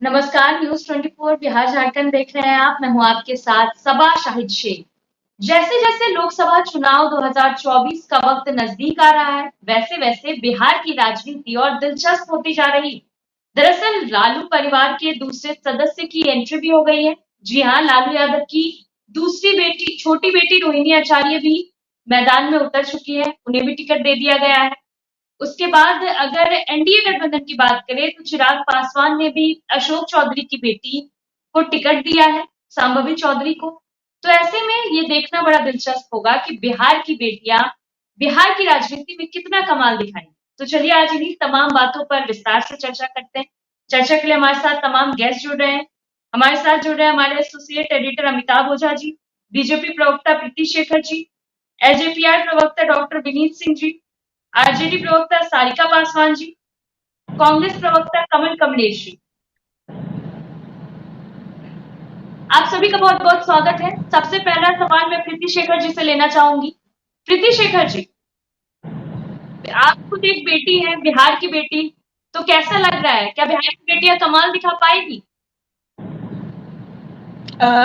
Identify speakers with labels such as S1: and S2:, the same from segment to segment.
S1: नमस्कार, न्यूज़ 24 बिहार झारखंड देख रहे हैं आप। मैं हूँ आपके साथ सबा शाहिद शेख। जैसे-जैसे लोकसभा चुनाव 2024 का वक्त नजदीक आ रहा है, वैसे-वैसे बिहार की राजनीति और दिलचस्प होती जा रही। दरअसल लालू परिवार के दूसरे सदस्य की एंट्री भी हो गई है। जी हाँ, लालू यादव की दूसरी बेटी, छोटी बेटी रोहिणी आचार्य भी मैदान में उतर चुकी है। उन्हें भी टिकट दे दिया गया है। उसके बाद अगर एनडीए गठबंधन की बात करें तो चिराग पासवान ने भी अशोक चौधरी की बेटी को टिकट दिया है, संभवी चौधरी को। तो ऐसे में ये देखना बड़ा दिलचस्प होगा कि बिहार की बेटियां बिहार की राजनीति में कितना कमाल दिखाएंगी। तो चलिए आज इन्हीं तमाम बातों पर विस्तार से चर्चा करते हैं। चर्चा के लिए हमारे साथ तमाम गेस्ट जुड़ रहे हैं। हमारे साथ जुड़ रहे हैं हमारे associate editor Amitabh Ojha ji, BJP प्रवक्ता प्रीति शेखर जी, एलजेपीआर प्रवक्ता डॉक्टर विनीत सिंह जी, आरजेडी प्रवक्ता सारिका पासवान जी, कांग्रेस प्रवक्ता कमल कमलेश जी। आप सभी का बहुत बहुत स्वागत है। सबसे पहला सवाल मैं प्रीति शेखर जी से लेना चाहूंगी। प्रीति शेखर जी, आप खुद एक बेटी हैं, बिहार की बेटी, तो कैसा लग रहा है? क्या बिहार की बेटियां कमाल दिखा पाएगी?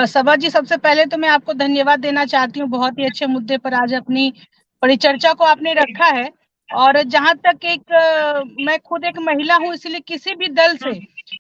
S2: सभा जी, सबसे पहले तो मैं आपको धन्यवाद देना चाहती हूँ। बहुत ही अच्छे मुद्दे पर आज अपनी परिचर्चा को आपने रखा है। और जहां तक मैं खुद एक महिला हूँ, इसलिए किसी भी दल से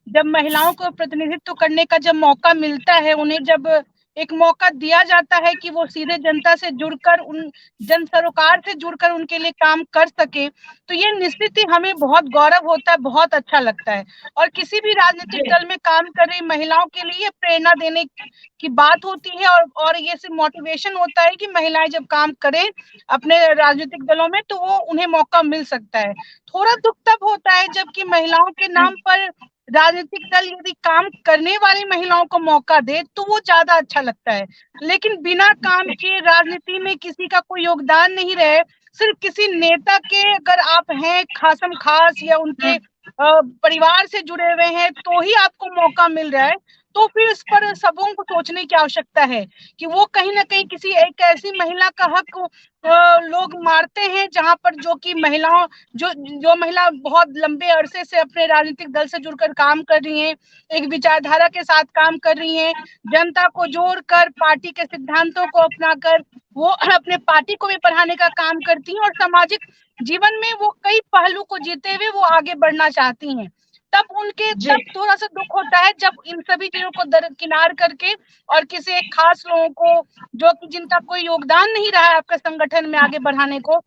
S2: जब महिलाओं को प्रतिनिधित्व करने का जब मौका मिलता है, उन्हें जब एक मौका दिया जाता है कि वो सीधे जनता से जुड़कर, उन जन सरोकार से जुड़कर उनके लिए काम कर सके, तो ये निश्चित ही हमें बहुत गौरव होता है, बहुत अच्छा लगता है। और किसी भी राजनीतिक दल में काम कर रही महिलाओं के लिए प्रेरणा देने की बात होती है। और ये सिर्फ मोटिवेशन होता है कि महिलाएं जब काम करें अपने राजनीतिक दलों में तो वो उन्हें मौका मिल सकता है। थोड़ा दुख तब होता है जबकि महिलाओं के नाम पर राजनीतिक दल यदि काम करने वाली महिलाओं को मौका दे तो वो ज्यादा अच्छा लगता है। लेकिन बिना काम के राजनीति में किसी का कोई योगदान नहीं रहे, सिर्फ किसी नेता के अगर आप हैं खासम खास या उनके परिवार से जुड़े हुए हैं तो ही आपको मौका मिल रहा है, तो फिर इस पर सबों को सोचने की आवश्यकता है कि वो कहीं ना कहीं किसी एक ऐसी महिला का हक लोग मारते हैं जहां पर जो कि महिलाओं जो जो महिला बहुत लंबे अरसे से अपने राजनीतिक दल से जुड़कर काम कर रही हैं, एक विचारधारा के साथ काम कर रही हैं, जनता को जोड़कर पार्टी के सिद्धांतों को अपनाकर वो अपने पार्टी को भी बढ़ाने का काम करती हैं और सामाजिक जीवन में वो कई पहलू को जीते हुए वो आगे बढ़ना चाहती हैं। तब थोड़ा सा दुख होता है जब इन सभी चीजों को दरकिनार करके और किसी एक खास लोगों को जो कि जिनका कोई योगदान नहीं रहा है आपके संगठन में आगे बढ़ाने को,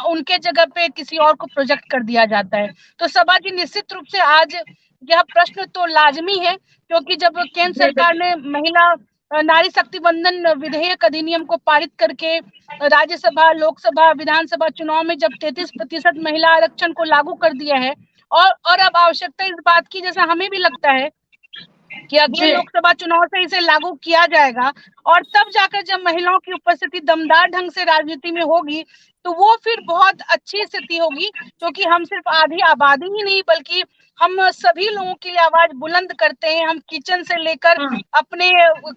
S2: उनके जगह पे किसी और को प्रोजेक्ट कर दिया जाता है। तो सभा जी, निश्चित रूप से आज यह प्रश्न तो लाजमी है, क्योंकि जब केंद्र सरकार ने महिला नारी शक्ति वंदन विधेयक अधिनियम को पारित करके राज्यसभा, लोकसभा, विधानसभा चुनाव में जब 33% महिला आरक्षण को लागू कर दिया है, और अब आवश्यकता इस बात की, जैसा हमें भी लगता है कि अगले लोकसभा चुनाव से इसे लागू किया जाएगा, और तब जाकर जब महिलाओं की उपस्थिति दमदार ढंग से राजनीति में होगी तो वो फिर बहुत अच्छी स्थिति होगी, क्योंकि हम सिर्फ आधी आबादी ही नहीं बल्कि हम सभी लोगों के लिए आवाज बुलंद करते हैं। हम किचन से लेकर अपने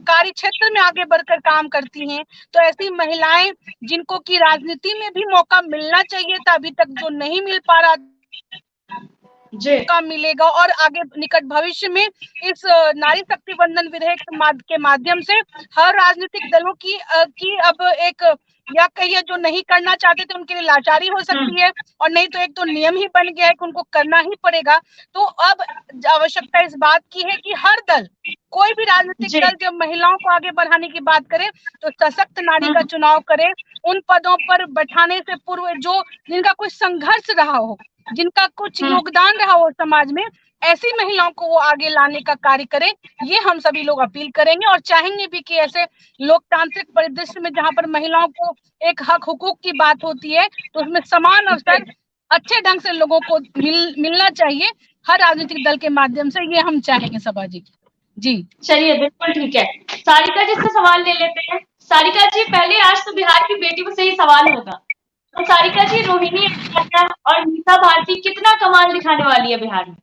S2: कार्य क्षेत्र में आगे बढ़कर काम करती हैं। तो ऐसी महिलाएं जिनको की राजनीति में भी मौका मिलना चाहिए था, अभी तक जो नहीं मिल पा रहा मौका मिलेगा, और आगे निकट भविष्य में इस नारी शक्ति वंदन विधेयक के माध्यम से हर राजनीतिक दलों की अब एक, या कहिए जो नहीं करना चाहते थे उनके लिए लाचारी हो सकती है, और नहीं तो एक तो नियम ही बन गया है कि उनको करना ही पड़ेगा। तो अब आवश्यकता इस बात की है कि हर दल, कोई भी राजनीतिक दल जब महिलाओं को आगे बढ़ाने की बात करे तो सशक्त नारी का चुनाव करे। उन पदों पर बैठाने से पूर्व जो जिनका कोई संघर्ष रहा हो, जिनका कुछ योगदान रहा हो समाज में, ऐसी महिलाओं को वो आगे लाने का कार्य करें। ये हम सभी लोग अपील करेंगे और चाहेंगे भी कि ऐसे लोकतांत्रिक परिदृश्य में जहां पर महिलाओं को एक हक हुकूक की बात होती है तो उसमें समान अवसर अच्छे ढंग से लोगों को मिलना चाहिए हर राजनीतिक दल के माध्यम से। ये हम चाहेंगे सभा जी। जी
S1: चलिए, बिल्कुल ठीक है। सारिका जी से सवाल ले लेते हैं। सारिका जी, पहले आज तो बिहार की बेटियों से ही सवाल होगा। तो सारिका जी, रोहिणी आचार्य और मीसा भारती कितना कमाल दिखाने वाली है बिहार में?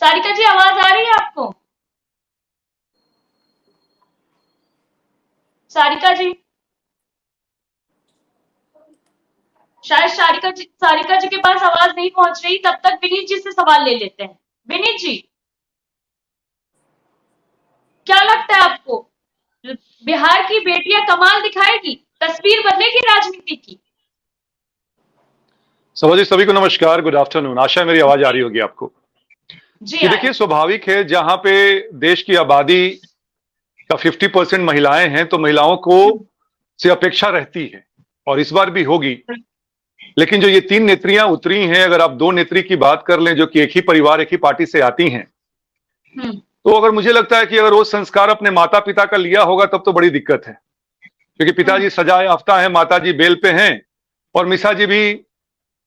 S1: सारिका जी, आवाज आ रही है आपको? सारिका जी, शायद सारिका जी के पास आवाज नहीं पहुंच रही, तब तक विनीत जी से सवाल ले लेते हैं। विनीत जी, क्या लगता है आपको, बिहार की बेटियां कमाल दिखाएगी, तस्वीर बदलेगी राजनीति की?
S3: सभा सभी को नमस्कार, गुड आफ्टरनून। आशा है मेरी आवाज आ रही होगी आपको।
S1: जी
S3: ये देखिए, स्वाभाविक है, जहां पे देश की आबादी का 50% महिलाएं हैं, तो महिलाओं को से अपेक्षा रहती है, और इस बार भी होगी। लेकिन जो ये 3 नेत्रियां उतरी हैं, अगर आप 2 नेत्री की बात कर लें जो कि एक ही परिवार, एक ही पार्टी से आती हैं, तो अगर मुझे लगता है कि अगर वो संस्कार अपने माता पिता का लिया होगा तब तो बड़ी दिक्कत है, क्योंकि पिताजी सजाए याफ्ता है, माताजी बेल पे हैं, और मिसा जी भी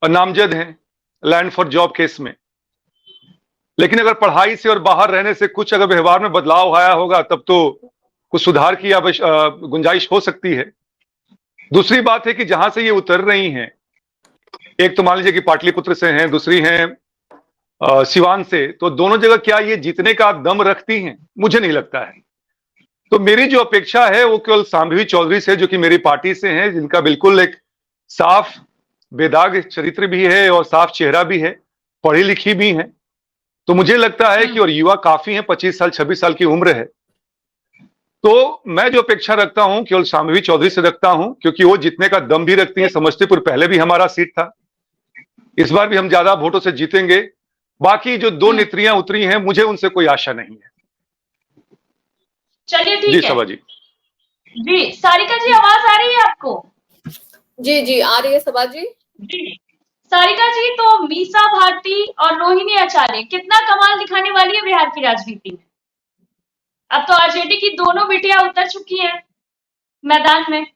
S3: नामजद हैं लैंड फॉर जॉब केस में। लेकिन अगर पढ़ाई से और बाहर रहने से कुछ अगर व्यवहार में बदलाव आया होगा तब तो कुछ सुधार की गुंजाइश हो सकती है। दूसरी बात है कि जहां से ये उतर रही हैं, एक तो मान लीजिए कि पाटलिपुत्र से हैं, दूसरी हैं सिवान से, तो दोनों जगह क्या ये जीतने का दम रखती हैं? मुझे नहीं लगता है। तो मेरी जो अपेक्षा है वो केवल शांभवी चौधरी से, जो कि मेरी पार्टी से हैं, जिनका बिल्कुल एक साफ बेदाग चरित्र भी है और साफ चेहरा भी है, पढ़ी लिखी भी है। तो मुझे लगता है कि, और युवा काफी हैं, 25 साल 26 साल की उम्र है, तो मैं जो अपेक्षा रखता हूं केवल शांभवी चौधरी से रखता हूं, क्योंकि वो जीतने का दम भी रखती हैं। समस्तीपुर पहले भी हमारा सीट था, इस बार भी हम ज्यादा वोटों से जीतेंगे। बाकी जो 2 नेत्रियां उतरी हैं, मुझे उनसे कोई आशा नहीं है।
S1: चलिए ठीक
S3: जी
S1: है।
S3: सभा जी।
S1: जी सारिका जी, आवाज आ रही है आपको?
S4: जी जी आ रही है सभा जी।
S1: सारिका जी, तो मीसा भारती और रोहिणी आचार्य कितना कमाल दिखाने वाली है बिहार की राजनीति में? अब तो आरजेडी की दोनों बेटियां उतर चुकी हैं मैदान में।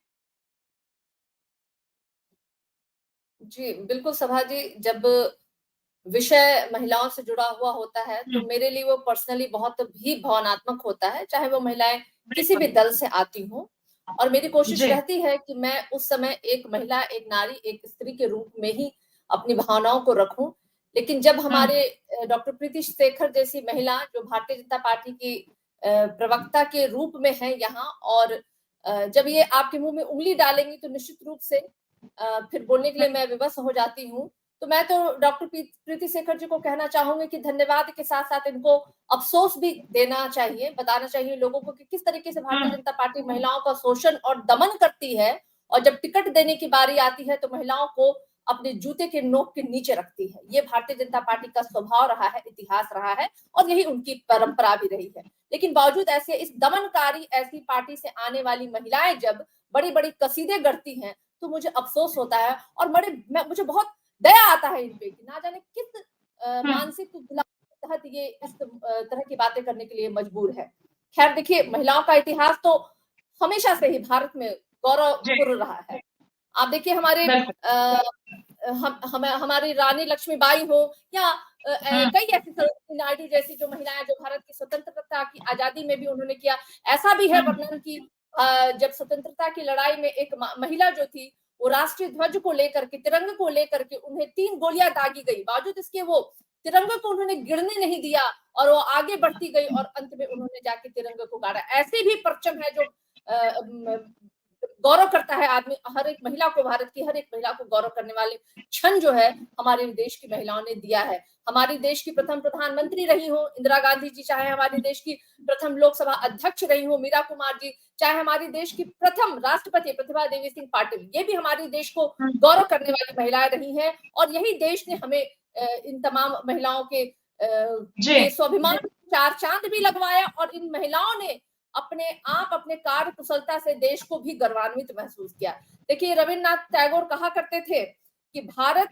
S4: जी बिल्कुल सभा जी, जब विषय महिलाओं से जुड़ा हुआ होता है तो मेरे लिए वो पर्सनली बहुत भी भावनात्मक होता है, चाहे वो महिलाएं किसी भी दल से आती हों। और मेरी कोशिश रहती है कि मैं उस समय एक महिला, एक नारी, एक स्त्री के रूप में ही अपनी भावनाओं को रखूं। लेकिन जब हमारे डॉक्टर प्रीति शेखर जैसी महिला, जो भारतीय जनता पार्टी की प्रवक्ता के रूप में है यहाँ, और जब ये आपके मुंह में उंगली डालेंगी तो निश्चित रूप से फिर बोलने के लिए मैं विवश हो जाती हूँ। तो मैं तो डॉक्टर प्रीति शेखर जी को कहना चाहूंगी कि धन्यवाद के साथ साथ इनको अफसोस भी देना चाहिए, बताना चाहिए लोगों को कि किस तरीके से भारतीय जनता पार्टी महिलाओं का शोषण और दमन करती है, और जब टिकट देने की बारी आती है तो महिलाओं को अपने जूते के नोक के नीचे रखती है। ये भारतीय जनता पार्टी का स्वभाव रहा है, इतिहास रहा है, और यही उनकी परंपरा भी रही है। लेकिन बावजूद ऐसे इस दमनकारी ऐसी पार्टी से आने वाली महिलाएं जब बड़ी बड़ी कसीदे गढ़ती हैं तो मुझे अफसोस होता है, और मुझे बहुत दया आता है इन पे कि ना जाने किस मानसिक गुलामी के तहत ये इस तरह की बातें करने के लिए मजबूर है। खैर देखिए, महिलाओं का इतिहास तो हमेशा से ही भारत में गौरवपूर्ण रहा है। आप देखिए हमारी रानी लक्ष्मीबाई हो या कई ऐसी सरोजिनी नायडू जैसी जो महिलाएं, जो भारत की स्वतंत्रता की आजादी में भी उन्होंने किया। ऐसा भी है वर्णन की जब स्वतंत्रता की लड़ाई में एक महिला जो थी, वो राष्ट्रीय ध्वज को लेकर के, तिरंगे को लेकर के उन्हें 3 गोलियां दागी गई, बावजूद इसके वो तिरंगे को उन्होंने गिरने नहीं दिया और वो आगे बढ़ती गई और अंत में उन्होंने जाके तिरंगे को गाड़ा। ऐसे भी परचम है जो गौरव करता है आदमी, हर एक महिला को, भारत की हर एक महिला को गौरव करने वाले क्षण जो है हमारे देश की महिलाओं ने दिया है। हमारी देश की प्रथम प्रधानमंत्री रही हो इंदिरा गांधी जी, चाहे हमारे देश की प्रथम लोकसभा अध्यक्ष रही हो मीरा कुमार जी, चाहे हमारी देश की प्रथम राष्ट्रपति प्रतिभा देवी सिंह पाटिल, ये भी हमारे देश को गौरव करने वाली महिलाएं रही हैं। और यही देश ने हमें इन तमाम महिलाओं के स्वाभिमान 4 चांद भी लगवाया, और इन महिलाओं ने अपने कार्य कुशलता से देश को भी गर्वान्वित महसूस किया। देखिए, रविन्द्रनाथ टैगोर कहा करते थे कि भारत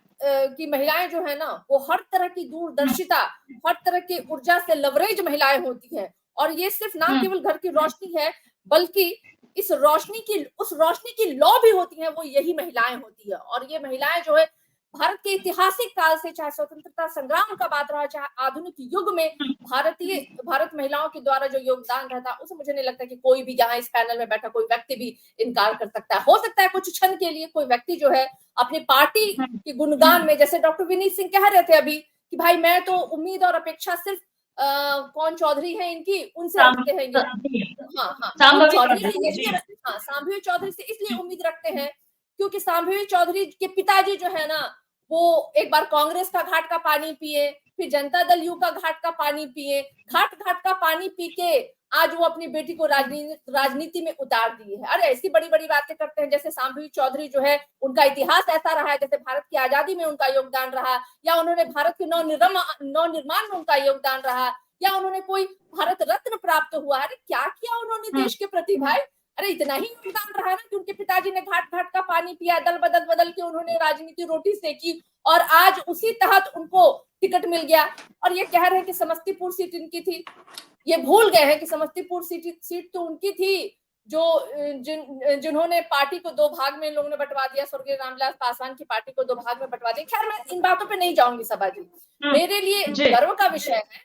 S4: की महिलाएं जो है ना, वो हर तरह की दूरदर्शिता, हर तरह की ऊर्जा से लवरेज महिलाएं होती हैं, और ये सिर्फ ना केवल घर की रोशनी है, बल्कि उस रोशनी की लौ भी होती है, वो यही महिलाएं होती है। और ये महिलाएं जो है भारत के ऐतिहासिक काल से, चाहे स्वतंत्रता संग्राम का बात रहा, चाहे आधुनिक युग में भारत महिलाओं के द्वारा जो योगदान रहता, उसे मुझे नहीं लगता कि कोई भी यहाँ इस पैनल में बैठा कोई व्यक्ति भी इनकार कर सकता है। हो सकता है कुछ क्षण के लिए कोई व्यक्ति जो है अपनी पार्टी के गुणगान में, जैसे डॉक्टर विनीत सिंह कह रहे थे अभी कि भाई मैं तो उम्मीद और अपेक्षा सिर्फ कौन चौधरी है इनकी, उनसे रखते हैं। शांभवी चौधरी से इसलिए उम्मीद रखते हैं क्योंकि सांभवी चौधरी के पिताजी जो है ना, वो एक बार कांग्रेस का घाट का पानी पिए, फिर जनता दल यू का घाट का पानी पिए, घाट घाट का पानी पी के आज वो अपनी बेटी को राजनीति में उतार दिए है। अरे ऐसी बड़ी बड़ी बातें करते हैं, जैसे सांभवी चौधरी जो है उनका इतिहास ऐसा रहा है, जैसे भारत की आजादी में उनका योगदान रहा, या उन्होंने भारत के नवनिर्माण में उनका योगदान रहा, या उन्होंने कोई भारत रत्न प्राप्त हुआ। अरे क्या किया उन्होंने देश के प्रति भाई? अरे इतना ही योगदान रहा ना कि उनके पिताजी ने घाट घाट का पानी पिया, दल बदल के उन्होंने राजनीति रोटी सेकी, और आज उसी तहत उनको टिकट मिल गया। और ये कह रहे हैं कि समस्तीपुर सीट इनकी थी। ये भूल गए हैं कि समस्तीपुर सीट तो उनकी थी जो जिन्होंने पार्टी को दो भाग में इन लोगों ने बंटवा दिया, स्वर्गीय रामविलास पासवान की पार्टी को दो भाग में बंटवा दिया। खैर मैं इन बातों पे नहीं जाऊंगी सभा जी, मेरे लिए गर्व का विषय है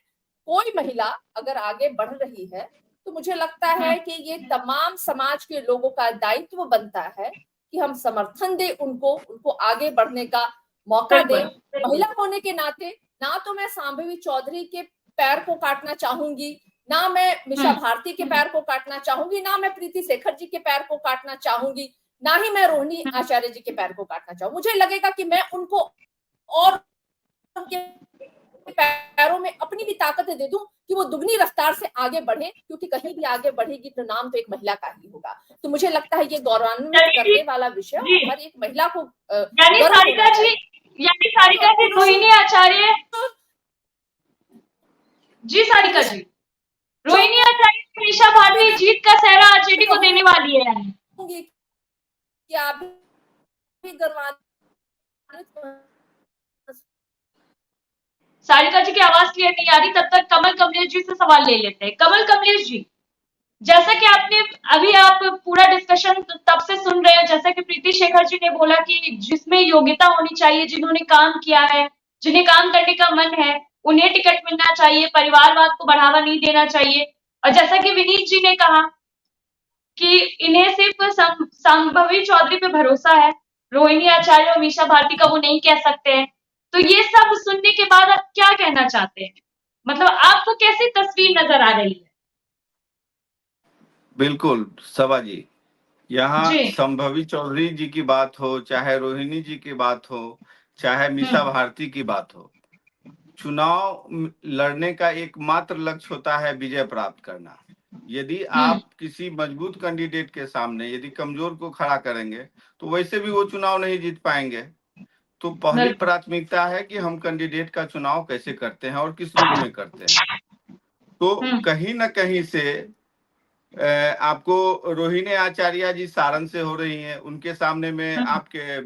S4: कोई महिला अगर आगे बढ़ रही है, तो मुझे लगता है कि ये तमाम समाज के लोगों का दायित्व बनता है कि हम समर्थन दें उनको आगे बढ़ने का मौका दें। महिला होने के नाते ना तो मैं सांभवी चौधरी के पैर को काटना चाहूंगी, ना मैं मीसा भारती के पैर को काटना चाहूंगी, ना मैं प्रीति शेखर जी के पैर को काटना चाहूंगी, ना ही मैं रोहिणी आचार्य जी के पैर को काटना चाहूंगी। मुझे लगेगा कि मैं उनको और उनके पैरों में अपनी भी ताकत दे दूं कि वो दुगनी रफ्तार से आगे बढ़े, क्योंकि कहीं भी आगे बढ़ेगी तो नाम तो एक महिला का ही होगा। तो मुझे लगता है ये गौरवान्वित करने वाला विषय और हर एक महिला को
S1: यानी सारिका जी रोहिणी आचार्य जी, सारिका जी रोहिणी आचार्य मीसा भारती जीत का सेहरा आरजेडी को देने वाली है।
S4: कि आप भी गौरवान्वित।
S1: सारिका जी की आवाज क्लियर नहीं आ रही, तब तक कमल कमलेश जी से सवाल ले लेते हैं। कमल कमलेश जी, जैसा कि आपने अभी आप पूरा डिस्कशन तब से सुन रहे हैं, जैसा कि प्रीति शेखर जी ने बोला कि जिसमें योग्यता होनी चाहिए, जिन्होंने काम किया है, जिन्हें काम करने का मन है, उन्हें टिकट मिलना चाहिए, परिवारवाद को बढ़ावा नहीं देना चाहिए। और जैसा कि विनीत जी ने कहा कि इन्हें सिर्फ सांभवी चौधरी पे भरोसा है, रोहिणी आचार्य और मीसा भारती का वो नहीं कह सकते हैं। तो ये सब सुनने के बाद आप क्या कहना चाहते हैं? मतलब आपको कैसी तस्वीर नजर आ रही है?
S5: बिल्कुल सभा जी, यहाँ संभवी चौधरी जी की बात हो, चाहे रोहिणी जी की बात हो, चाहे मीसा भारती की बात हो, चुनाव लड़ने का एकमात्र लक्ष्य होता है विजय प्राप्त करना। यदि आप किसी मजबूत कैंडिडेट के सामने यदि कमजोर को खड़ा करेंगे तो वैसे भी वो चुनाव नहीं जीत पाएंगे। तो पहली प्राथमिकता है कि हम कैंडिडेट का चुनाव कैसे करते हैं और किस रूप में करते हैं। तो कहीं ना कहीं से आपको रोहिणी आचार्य जी सारण से हो रही हैं, उनके सामने में आपके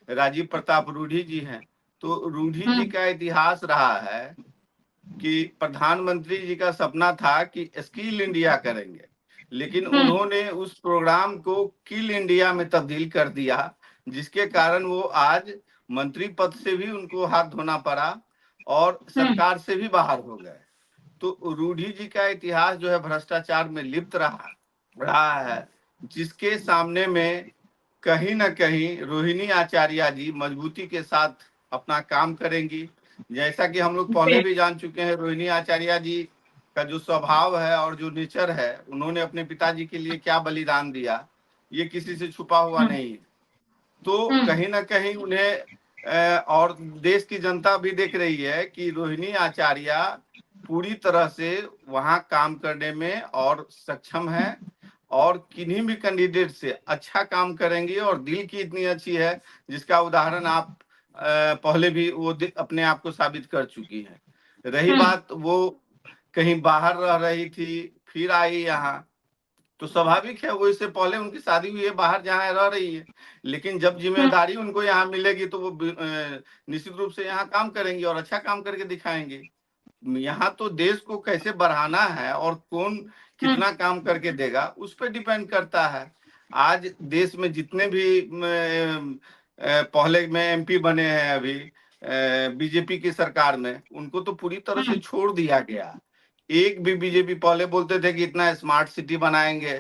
S5: राजीव प्रताप रूढ़ी जी हैं। तो रूढ़ी जी का इतिहास रहा है कि प्रधानमंत्री जी का सपना था कि स्किल इंडिया करेंगे, लेकिन उन्होंने उस प्रोग्राम को किल इंडिया में तब्दील कर दिया, जिसके कारण वो आज मंत्री पद से भी उनको हाथ धोना पड़ा और सरकार से भी बाहर हो गए। तो रूढ़ी जी का इतिहास जो है भ्रष्टाचार में लिप्त रहा है, जिसके सामने में कहीं ना कहीं रोहिणी आचार्य जी मजबूती के साथ अपना काम करेंगी। जैसा कि हम लोग पहले भी जान चुके हैं, रोहिणी आचार्य जी का जो स्वभाव है और जो नेचर है, उन्होंने अपने पिताजी के लिए क्या बलिदान दिया, ये किसी से छुपा हुआ नहीं है। तो कहीं ना कहीं उन्हें और देश की जनता भी देख रही है कि रोहिणी आचार्य पूरी तरह से वहां काम करने में और सक्षम है और किन्हीं भी कैंडिडेट से अच्छा काम करेंगी और दिल की इतनी अच्छी है जिसका उदाहरण आप पहले भी वो अपने आप को साबित कर चुकी है। रही बात वो कहीं बाहर रह रही थी फिर आई यहाँ, तो स्वाभाविक है वो इससे पहले उनकी शादी हुई है, बाहर जहाँ रह रही है, लेकिन जब जिम्मेदारी उनको यहाँ मिलेगी तो वो निश्चित रूप से यहाँ काम करेंगी और अच्छा काम करके दिखाएंगे। यहाँ तो देश को कैसे बढ़ाना है और कौन कितना काम करके देगा उस पर डिपेंड करता है। आज देश में जितने भी पहले में एमपी बने हैं अभी बीजेपी की सरकार में, उनको तो पूरी तरह से छोड़ दिया गया। एक भी बीजेपी पहले बोलते थे कि इतना स्मार्ट सिटी बनाएंगे,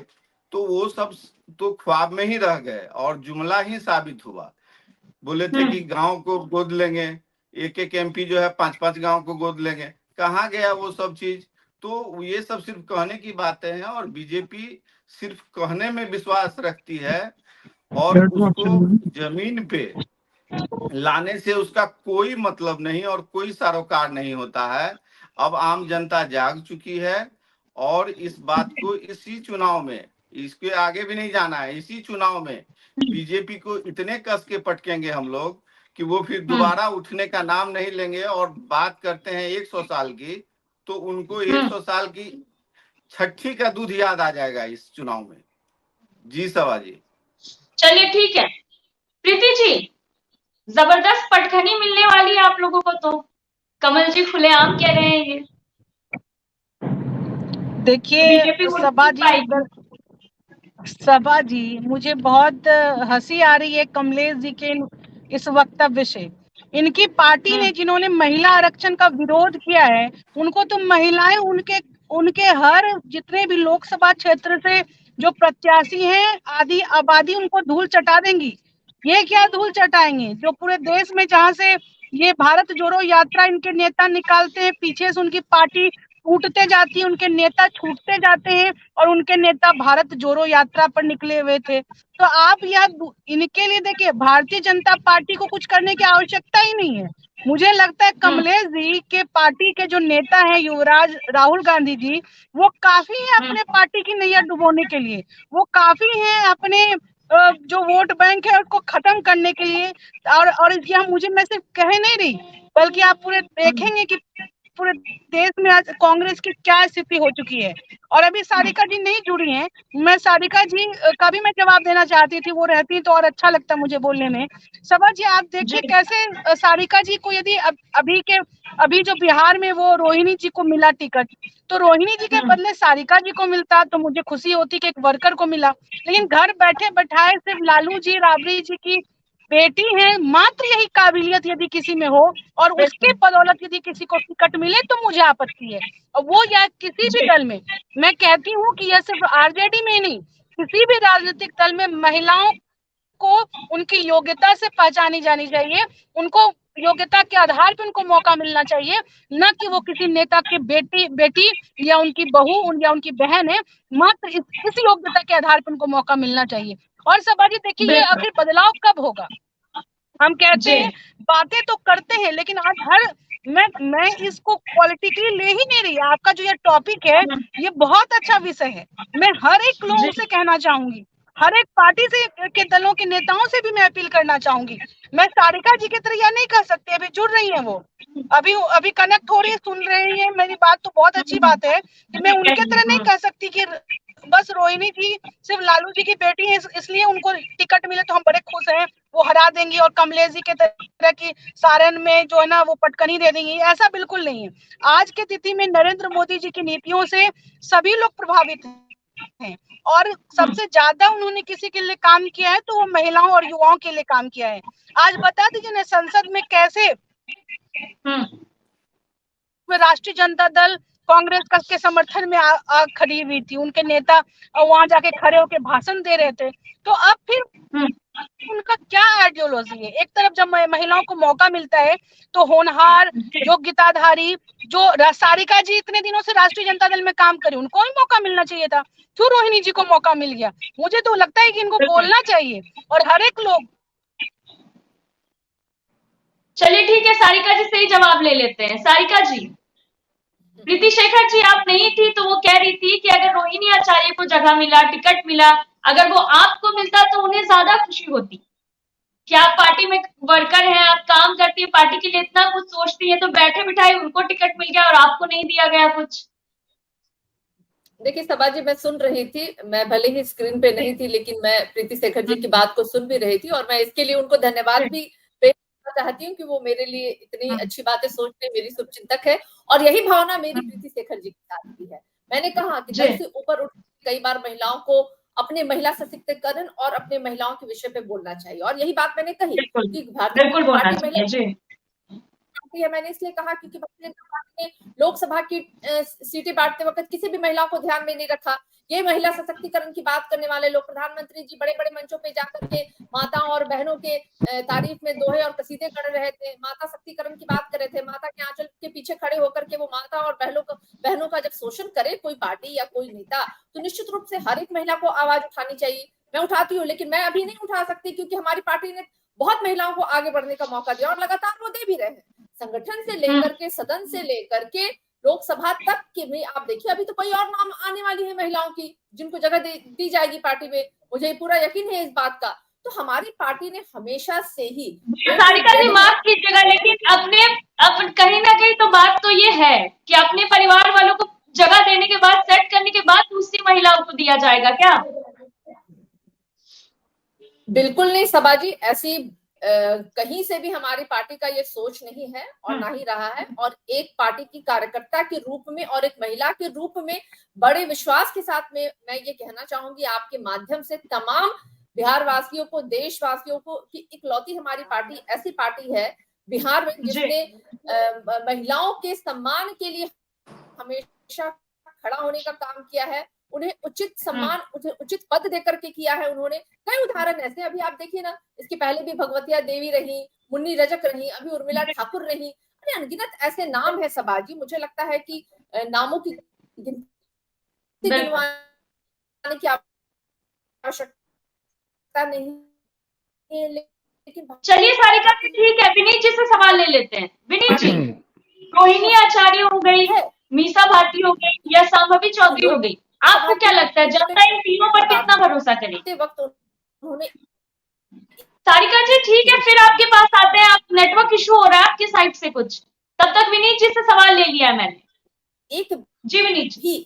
S5: तो वो सब तो ख्वाब में ही रह गए और जुमला ही साबित हुआ। बोले थे कि गांव को गोद लेंगे, एक एक एमपी जो है 5-5 गांव को गोद लेंगे, कहाँ गया वो सब चीज। तो ये सब सिर्फ कहने की बातें हैं और बीजेपी सिर्फ कहने में विश्वास रखती है और उसको जमीन पे लाने से उसका कोई मतलब नहीं और कोई सरोकार नहीं होता है। अब आम जनता जाग चुकी है और इस बात को इसी चुनाव में, इसके आगे भी नहीं जाना है, इसी चुनाव में बीजेपी को इतने कस के पटकेंगे हम लोग कि वो फिर दोबारा उठने का नाम नहीं लेंगे। और बात करते हैं 100 साल की, तो उनको 100 साल की छठी का दूध याद आ जाएगा इस चुनाव में। जी सभा जी।
S1: चलिए ठीक है प्रीति जी, जबरदस्त पटखनी मिलने वाली है आप लोगों को। तो कमल जी खुलेआम कह रहे हैं ये
S2: देखिए
S1: बीजेपी को
S2: सभा
S1: जीत
S2: जी,
S1: पाएगी।
S2: सभा जी मुझे बहुत हंसी आ रही है कमलेश जी के इस वक्तव्य से। इनकी पार्टी ने जिन्होंने महिला आरक्षण का विरोध किया है, उनको तो महिलाएं उनके उनके हर जितने भी लोकसभा क्षेत्र से जो प्रत्याशी हैं आदि आबादी उनको धूल चटा देंगी। ये क्या धूल चटाएंगे, जो पूरे देश में जहां से ये भारत जोड़ो यात्रा इनके नेता निकालते हैं, पीछे से उनकी पार्टी टूटते जाती है, उनके नेता छूटते जाते हैं और उनके नेता भारत जोड़ो यात्रा पर निकले हुए थे। तो आप यह इनके लिए देखिए, भारतीय जनता पार्टी को कुछ करने की आवश्यकता ही नहीं है। मुझे लगता है कमलेश जी के पार्टी के जो नेता हैं युवराज राहुल गांधी जी, वो काफी है अपने पार्टी की नैया डुबोने के लिए, वो काफी है अपने जो वोट बैंक है उसको खत्म करने के लिए। और यह मुझे मैं सिर्फ कह नहीं रही, बल्कि आप पूरे देखेंगे कि पूरे देश में आज कांग्रेस की क्या स्थिति हो चुकी है। और अभी सारिका जी नहीं जुड़ी हैं, मैं सारिका जी का भी मैं जवाब देना चाहती थी, वो रहती तो और अच्छा लगता मुझे बोलने में। सभा जी आप देखिए कैसे सारिका जी को यदि अभी जो बिहार में वो रोहिणी जी को मिला टिकट, तो रोहिणी जी के बदले सारिका जी को मिलता तो मुझे खुशी होती कि एक वर्कर को मिला। लेकिन घर बैठे बैठाए सिर्फ लालू जी राबड़ी जी की बेटी है, मात्र यही काबिलियत यदि किसी में हो और उसके बदौलत यदि किसी को टिकट मिले तो मुझे आपत्ति है। और वो या किसी भी दल में, मैं कहती हूँ कि यह सिर्फ आरजेडी में नहीं, किसी भी राजनीतिक दल में महिलाओं को उनकी योग्यता से पहचानी जानी चाहिए, उनको योग्यता के आधार पर उनको मौका मिलना चाहिए, न कि वो किसी नेता के बेटी या उनकी बहू या उनकी बहन है, मात्र इस योग्यता के आधार पर उनको मौका मिलना चाहिए। और सभा जी देखिए, ये आखिर बदलाव कब होगा? हम कहते हैं बातें तो करते हैं, लेकिन आज मैं इसको पॉलिटिकली ले ही नहीं रही। आपका जो ये टॉपिक है ये बहुत अच्छा विषय है। मैं हर एक लोगों से कहना चाहूंगी, हर एक पार्टी से के दलों के नेताओं से भी मैं अपील करना चाहूंगी। मैं सारिका जी की तरह यह नहीं कह सकती, अभी जुड़ रही है वो, अभी कनेक्ट हो रही है, सुन रही है मेरी बात, तो बहुत अच्छी बात है कि मैं उनके तरह नहीं कह सकती कि बस रोहिणी जी सिर्फ लालू जी की बेटी है इसलिए उनको टिकट मिले तो हम बड़े खुश हैं, वो हरा देंगी और कमलेश जी के तरह की सारण में जो है ना वो पटकनी दे देंगी। ऐसा बिल्कुल नहीं है। आज के तिथि में नरेंद्र मोदी जी की नीतियों से सभी लोग प्रभावित हैं और सबसे ज्यादा उन्होंने किसी के लिए काम किया है तो वो महिलाओं और युवाओं के लिए काम किया है। आज बता दीजिए ना संसद में कैसे राष्ट्रीय जनता दल कांग्रेस के समर्थन में खड़ी हुई थी, उनके नेता वहां जाके खड़े होकर भाषण दे रहे थे। तो अब फिर उनका क्या आइडियोलॉजी है? एक तरफ जब महिलाओं को मौका मिलता है तो होनहार योग्यताधारी जो सारिका जी इतने दिनों से राष्ट्रीय जनता दल में काम करी, उनको ही मौका मिलना चाहिए था, क्यों रोहिणी जी को मौका मिल गया? मुझे तो लगता है कि इनको बोलना चाहिए और हर एक लोग।
S1: चलिए ठीक है, सारिका जी से ही जवाब ले लेते हैं। सारिका जी, प्रीति शेखर जी आप नहीं थी तो वो कह रही थी कि अगर रोहिणी आचार्य को जगह मिला, टिकट मिला, अगर वो आपको मिलता तो उन्हें ज्यादा खुशी होती। क्या आप पार्टी में वर्कर हैं, आप काम करती है, पार्टी के लिए इतना कुछ सोचती है, तो बैठे बिठाए उनको टिकट मिल गया और आपको नहीं दिया गया कुछ?
S4: देखिए सभा जी, मैं सुन रही थी, मैं भले ही स्क्रीन पे नहीं थी लेकिन मैं प्रीति शेखर जी की बात को सुन भी रही थी और मैं इसके लिए उनको धन्यवाद भी पेश करना चाहती हूँ कि वो मेरे लिए इतनी अच्छी बातें सोचने, मेरी शुभचिंतक है और यही भावना मेरी प्रीति शेखर जी के साथ भी है। मैंने कहा कि दल से ऊपर उठ कई बार महिलाओं को अपने महिला सशक्तिकरण और अपने महिलाओं के विषय पे बोलना चाहिए और यही बात मैंने कही कि भारतीय जनता पार्टी महिला है। मैंने इसलिए कहा क्योंकि भारतीय जनता पार्टी ने लोकसभा की सीटें बांटते वक्त किसी भी महिला को ध्यान में नहीं रखा। ये महिला सशक्तिकरण की बात करने वाले लोग, प्रधानमंत्री जी बड़े बड़े मंचों पे जाकर के माता और बहनों के तारीफ में दोहे और कसीदे कर रहे थे, माता शक्तिकरण की बात कर रहे थे। माता के आंचल के पीछे खड़े होकर के वो माता और बहनों का जब शोषण करे कोई पार्टी या कोई नेता, तो निश्चित रूप से हर एक महिला को आवाज उठानी चाहिए। मैं उठाती हूँ, लेकिन मैं अभी नहीं उठा सकती क्योंकि हमारी पार्टी ने बहुत महिलाओं को आगे बढ़ने का मौका दिया और लगातार वो दे भी रहे हैं। संगठन से लेकर के, सदन से लेकर के लोकसभा तक के में आप देखिए, अभी तो कोई और नाम आने वाली है महिलाओं की जिनको जगह दी जाएगी पार्टी में, मुझे पूरा यकीन है इस बात का। तो हमारी पार्टी ने हमेशा से ही
S1: सारिका जी माफ कीजिएगा, लेकिन कहीं ना कहीं तो बात तो ये है कि अपने परिवार वालों को जगह देने के बाद, सेट करने के बाद दूसरी महिलाओं को दिया जाएगा क्या?
S4: बिल्कुल नहीं सभा जी, ऐसी कहीं से भी हमारी पार्टी का ये सोच नहीं है और ना ही रहा है। और एक पार्टी की कार्यकर्ता के रूप में और एक महिला के रूप में बड़े विश्वास के साथ में मैं ये कहना चाहूंगी आपके माध्यम से तमाम बिहार वासियों को, देशवासियों को, कि इकलौती हमारी पार्टी ऐसी पार्टी है बिहार में जिसने महिलाओं के सम्मान के लिए हमेशा खड़ा होने का काम किया है, उन्हें उचित सम्मान, उचित पद देकर के किया है उन्होंने। कई उदाहरण ऐसे, अभी आप देखिए ना, इसके पहले भी भगवतिया देवी रही, मुन्नी रजक रही, अभी उर्मिला ठाकुर रही, अरे अनगिनत ऐसे नाम है सभा जी। मुझे लगता है कि नामों की गिनती गिनवाने की आवश्यकता नहीं है, लेकिन
S1: चलिए सारिका जी ठीक है, विनीत जी से सवाल ले लेते हैं। विनीत जी, रोहिणी आचार्य हो गई, मीसा भारती हो गई या संभवी चौधरी हो गई, आपको क्या लगता है जनता इन तीनों पर कितना भरोसा करे?
S4: वक्त उन्होंने
S1: सारिका जी ठीक है, फिर आपके पास आते हैं। आप नेटवर्क इशू हो रहा है आपके साइड से कुछ, तब तक विनीत जी से सवाल ले लिया मैंने।
S4: एक
S1: जी विनीत जी।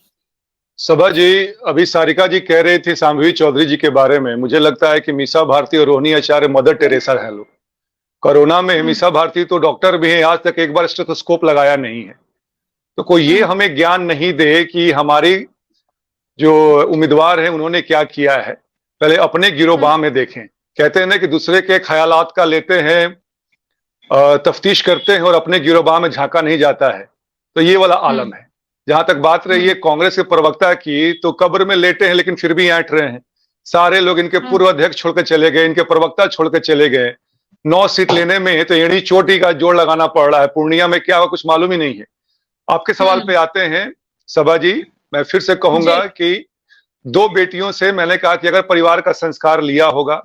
S3: सभा जी, अभी सारिका जी कह रहे थे शांभवी चौधरी जी के बारे में, मुझे लगता है कि मीसा भारती और रोहिणी आचार्य मदर टेरेसा है लोग। कोरोना में मीसा भारती तो डॉक्टर भी हैं, आज तक एक बार स्टेथोस्कोप लगाया नहीं है। तो कोई ये हमें ज्ञान नहीं दे कि हमारी जो उम्मीदवार है उन्होंने क्या किया है, पहले अपने गिरोबां में देखें। कहते हैं ना कि दूसरे के ख्यालात का लेते हैं, तफ्तीश करते हैं और अपने गिरोबां में झांका नहीं जाता है, तो ये वाला आलम है। जहां तक बात रही है कांग्रेस के प्रवक्ता की, तो कब्र में लेटे हैं लेकिन फिर भी ऐंठ रहे हैं। सारे लोग इनके पूर्व अध्यक्ष छोड़कर चले गए, इनके प्रवक्ता छोड़कर चले गए। 9 सीट लेने में तो एड़ी चोटी का जोड़ लगाना पड़ रहा है। पूर्णिया में क्या हुआ कुछ मालूम ही नहीं है। आपके सवाल पे आते हैं सभा जी, मैं फिर से कहूंगा कि 2 बेटियों से मैंने कहा कि अगर परिवार का संस्कार लिया होगा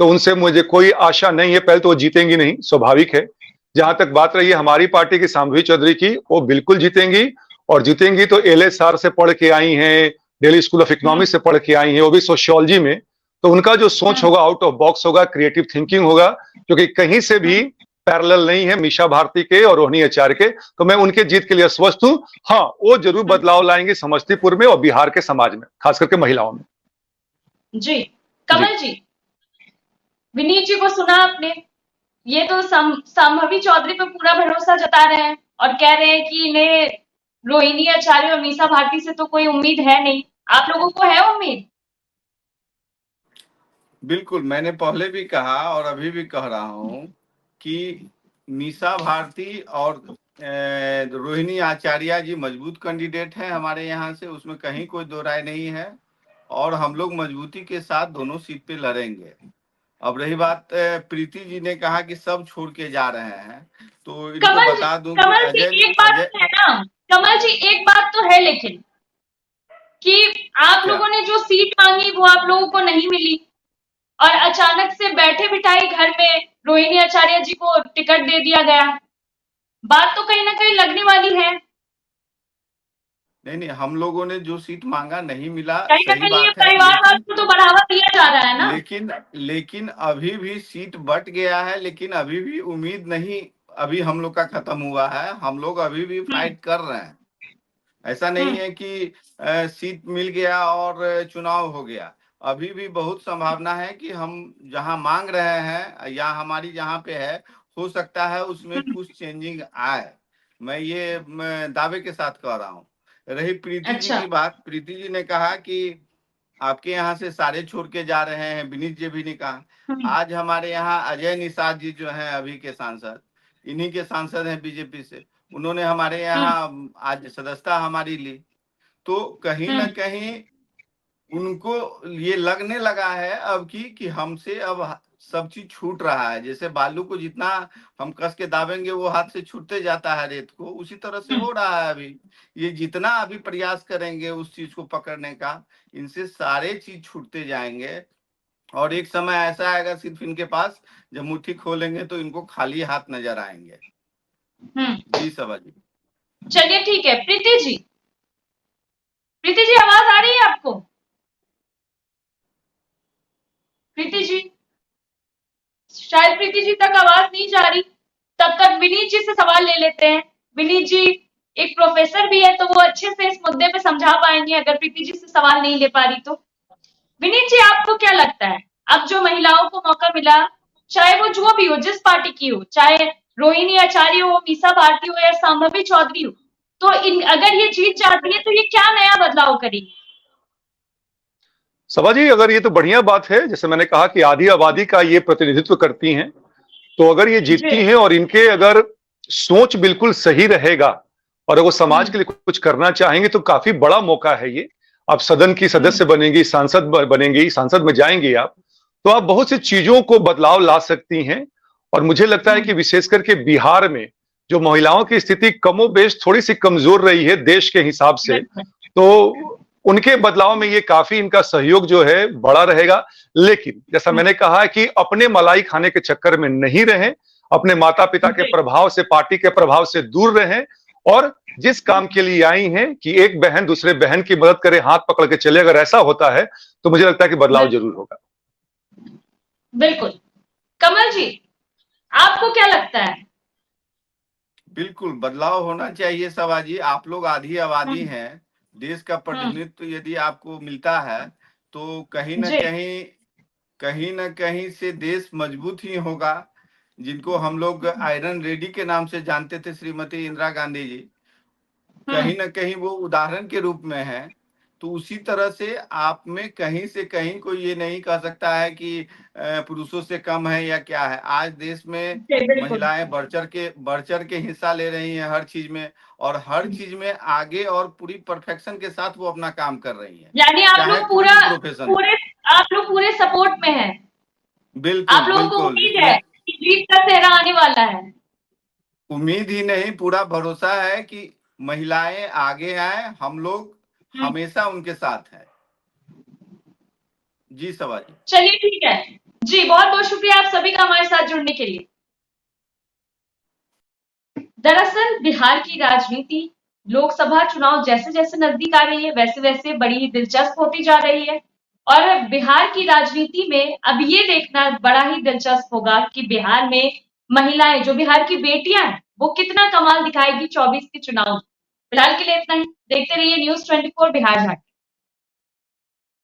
S3: तो उनसे मुझे कोई आशा नहीं है। पहले तो वो जीतेंगी नहीं, स्वाभाविक है। जहां तक बात रही है हमारी पार्टी की शांभवी चौधरी की, वो बिल्कुल जीतेंगी, और जीतेंगी तो LSR से पढ़ के आई हैं, दिल्ली स्कूल ऑफ इकोनॉमिक्स से पढ़ के आई हैं, वो भी सोशियोलॉजी में। तो उनका जो सोच होगा आउट ऑफ बॉक्स होगा, क्रिएटिव थिंकिंग होगा, जो कि कहीं से भी पैरेलल नहीं है मीसा भारती के और रोहिणी आचार्य के। तो मैं उनके जीत के लिए आश्वस्त हूं। हाँ, वो जरूर बदलाव लाएंगे समस्तीपुर में और बिहार के समाज में, खास करके महिलाओं में।
S1: जी कमल जी, विनीत जी को सुना आपने, ये तो संभवी चौधरी पे पूरा भरोसा जता रहे हैं और कह रहे हैं कि इन्हें रोहिणी आचार्य और मीसा भारती से तो कोई उम्मीद है नहीं। आप लोगों को है उम्मीद?
S5: बिल्कुल, मैंने पहले भी कहा और अभी भी कह रहा हूं कि मीसा भारती और रोहिणी आचार्य जी मजबूत कैंडिडेट हैं हमारे यहाँ से, उसमें कहीं कोई दो राय नहीं है। और हम लोग मजबूती के साथ दोनों सीट पे लड़ेंगे। अब रही बात, प्रीति जी ने कहा कि सब छोड़ के जा रहे हैं, तो इनको बता दूं कि
S1: कमल जी एक बात है ना, कमल जी एक बात तो है लेकिन, कि आप लोगों ने जो सीट मांगी वो आप लोगों को नहीं मिली और अचानक से बैठे बिठाई घर में रोहिणी आचार्य जी को टिकट दे दिया गया। बात तो कहीं ना कहीं लगने वाली है।
S5: नहीं, हम लोगों ने जो सीट मांगा नहीं मिला,
S1: कहीं ना
S5: सही
S1: कहीं ये
S5: बात है,
S1: परिवारवाद को तो बढ़ावा दिया जा रहा है ना।
S5: लेकिन अभी भी सीट बट गया है, लेकिन अभी भी उम्मीद नहीं अभी हम लोग का खत्म हुआ है। हम लोग अभी भी फाइट कर रहे हैं। ऐसा नहीं है कि सीट मिल गया और चुनाव हो गया। अभी भी बहुत संभावना है कि हम जहां मांग रहे हैं या हमारी जहां पे है, हो सकता है उसमें कुछ चेंजिंग आए। मैं ये दावे के साथ कह रहा हूँ। रही प्रीति जी की बात, प्रीति जी ने कहा कि आपके यहाँ से सारे छोड़ के जा रहे हैं, विनीत जी भी ने कहा। आज हमारे यहाँ अजय निषाद जी जो हैं अभी के सांसद, इन्हीं के सांसद हैं बीजेपी से, उन्होंने हमारे यहाँ आज सदस्यता हमारी ली। तो कहीं ना कहीं उनको ये लगने लगा है अब कि हमसे अब सब चीज छूट रहा है। जैसे बालू को जितना हम कस के दाबेंगे वो हाथ से छूटते जाता है रेत को, उसी तरह से हो रहा है अभी। ये जितना अभी प्रयास करेंगे उस चीज को पकड़ने का, इनसे सारे चीज छूटते जाएंगे। और एक समय ऐसा आएगा सिर्फ इनके पास, जब मुट्ठी खोलेंगे तो इनको खाली हाथ नजर आएंगे। जी सभा जी।
S1: चलिए ठीक है। प्रीति जी, प्रीति जी आवाज आ रही है आपको? प्रीति जी, शायद प्रीति जी तक आवाज नहीं जा रही। तब तक विनीत जी से सवाल ले लेते हैं। विनीत जी एक प्रोफेसर भी है, तो वो अच्छे से इस मुद्दे पे समझा पाएंगे अगर प्रीति जी से सवाल नहीं ले पा रही तो। विनीत जी, आपको क्या लगता है, अब जो महिलाओं को मौका मिला, चाहे वो जो भी हो, जिस पार्टी की हो, चाहे रोहिणी आचार्य हो, मीसा भारती हो या संभवी चौधरी हो, तो अगर ये जीत जाती है तो ये क्या नया बदलाव करेगी?
S3: सभा जी, अगर ये तो बढ़िया बात है, जैसे मैंने कहा कि आधी आबादी का ये प्रतिनिधित्व करती हैं, तो अगर ये जीतती हैं और इनके अगर सोच बिल्कुल सही रहेगा और वो समाज के लिए कुछ करना चाहेंगे तो काफी बड़ा मौका है ये। आप सदन की सदस्य बनेंगी, सांसद बनेंगी, सांसद में जाएंगी आप, तो आप बहुत सी चीजों को बदलाव ला सकती हैं। और मुझे लगता है कि विशेष करके बिहार में जो महिलाओं की स्थिति कमोबेश थोड़ी सी कमजोर रही है देश के हिसाब से, तो उनके बदलाव में ये काफी इनका सहयोग जो है बड़ा रहेगा। लेकिन जैसा मैंने कहा कि अपने मलाई खाने के चक्कर में नहीं रहें, अपने माता पिता के प्रभाव से, पार्टी के प्रभाव से दूर रहें, और जिस काम के लिए आई हैं कि एक बहन दूसरे बहन की मदद करे, हाथ पकड़ के चले, अगर ऐसा होता है तो मुझे लगता है कि बदलाव जरूर होगा।
S1: बिल्कुल। कमल जी, आपको क्या लगता है?
S5: बिल्कुल बदलाव होना चाहिए सभा जी। आप लोग आधी आबादी हैं, देश का प्रतिनिधित्व यदि आपको मिलता है तो कहीं न कहीं से देश मजबूत ही होगा। जिनको हम लोग आयरन लेडी के नाम से जानते थे, श्रीमती इंदिरा गांधी जी, कहीं न कहीं वो उदाहरण के रूप में है। तो उसी तरह से आप में कहीं से कहीं कोई ये नहीं कह सकता है कि पुरुषों से कम है या क्या है। आज देश में महिलाएं बढ़ चढ़ के हिस्सा ले रही हैं हर चीज में, और हर चीज में आगे और पूरी परफेक्शन के साथ वो अपना काम कर रही हैं।
S1: यानी आप लोग पूरे सपोर्ट में हैं।
S5: बिल्कुल,
S1: आप लोगों को उम्मीद है कि जीत का सेहरा आने वाला है।
S5: उम्मीद ही नहीं, पूरा भरोसा है कि महिलाएं आगे आए, हम लोग हमेशा उनके साथ हैं। जी सभा जी।
S1: चलिए ठीक है जी, बहुत बहुत शुक्रिया आप सभी का हमारे साथ जुड़ने के लिए। दरअसल बिहार की राजनीति, लोकसभा चुनाव जैसे जैसे नजदीक आ रही है वैसे वैसे बड़ी दिलचस्प होती जा रही है। और बिहार की राजनीति में अब ये देखना बड़ा ही दिलचस्प होगा कि बिहार में महिलाएं, जो बिहार की बेटियां हैं, वो कितना कमाल दिखाएगी 24 के चुनाव। फिलहाल के लिए इतना ही। देखते रहिए News 24 बिहार झांकी।